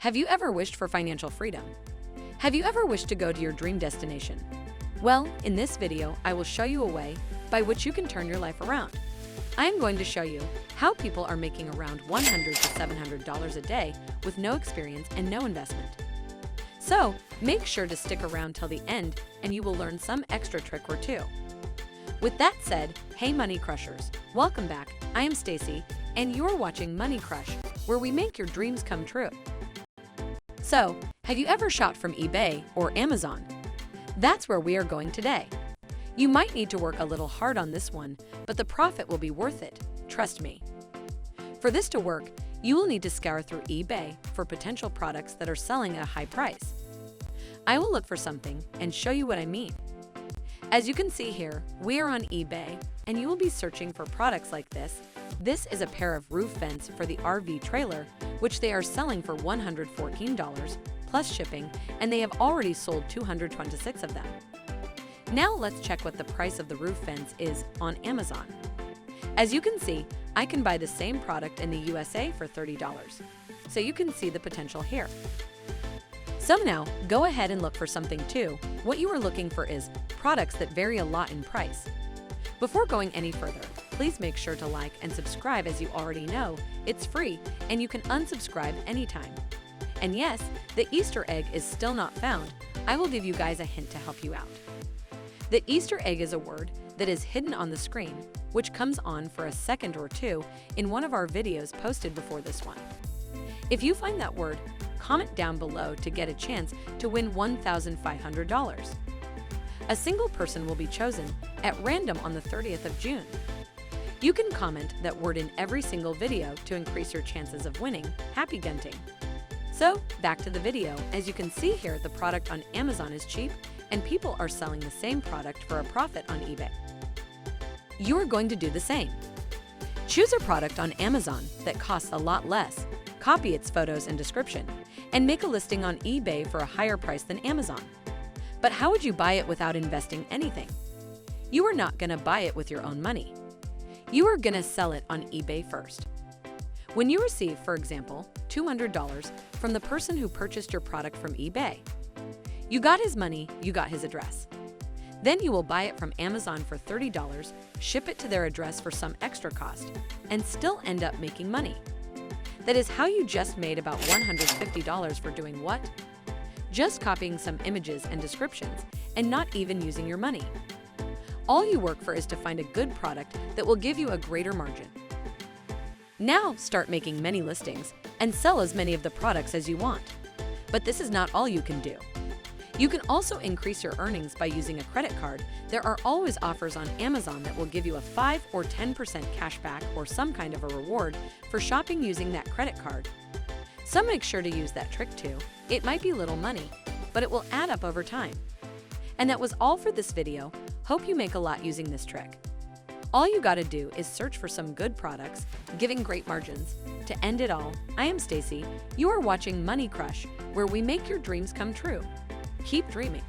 Have you ever wished for financial freedom? Have you ever wished to go to your dream destination? Well, in this video, I will show you a way by which you can turn your life around. I am going to show you how people are making around $100 to $700 a day with no experience and no investment. So, make sure to stick around till the end and you will learn some extra trick or two. With that said, hey Money Crushers, welcome back. I am Stacy, and you're watching Money Crush, where we make your dreams come true. So, have you ever shopped from eBay or Amazon? That's where we are going today. You might need to work a little hard on this one, but the profit will be worth it, trust me. For this to work, you will need to scour through eBay for potential products that are selling at a high price. I will look for something and show you what I mean. As you can see here, we are on eBay, and you will be searching for products like this. This is a pair of roof vents for the RV trailer, which they are selling for $114 plus shipping, and they have already sold 226 of them. Now let's check what the price of the roof vents is on Amazon. As you can see, I can buy the same product in the USA for $30, so you can see the potential here. So now, go ahead and look for something too. What you are looking for is products that vary a lot in price. Before going any further, please make sure to like and subscribe. As you already know, it's free and you can unsubscribe anytime. And yes, the Easter egg is still not found. I will give you guys a hint to help you out. The Easter egg is a word that is hidden on the screen, which comes on for a second or two in one of our videos posted before this one. If you find that word, comment down below to get a chance to win $1,500. A single person will be chosen at random on the 30th of June. You can comment that word in every single video to increase your chances of winning. Happy gunting! So, back to the video. As you can see here, the product on Amazon is cheap, and people are selling the same product for a profit on eBay. You are going to do the same. Choose a product on Amazon that costs a lot less, copy its photos and description, and make a listing on eBay for a higher price than Amazon. But how would you buy it without investing anything? You are not going to buy it with your own money. You are going to sell it on eBay first. When you receive, for example, $200 from the person who purchased your product from eBay, you got his money, you got his address. Then you will buy it from Amazon for $30, ship it to their address for some extra cost, and still end up making money. That is how you just made about $150 for doing what? Just copying some images and descriptions and not even using your money. All you work for is to find a good product that will give you a greater margin. Now start making many listings and sell as many of the products as you want. But this is not all you can do. You can also increase your earnings by using a credit card. There are always offers on Amazon that will give you a 5 or 10% cash back or some kind of a reward for shopping using that credit card. So make sure to use that trick too. It might be little money, but it will add up over time. And that was all for this video. Hope you make a lot using this trick. All you gotta do is search for some good products, giving great margins. To end it all, I am Stacy. You are watching Money Crush, where we make your dreams come true. Keep dreaming.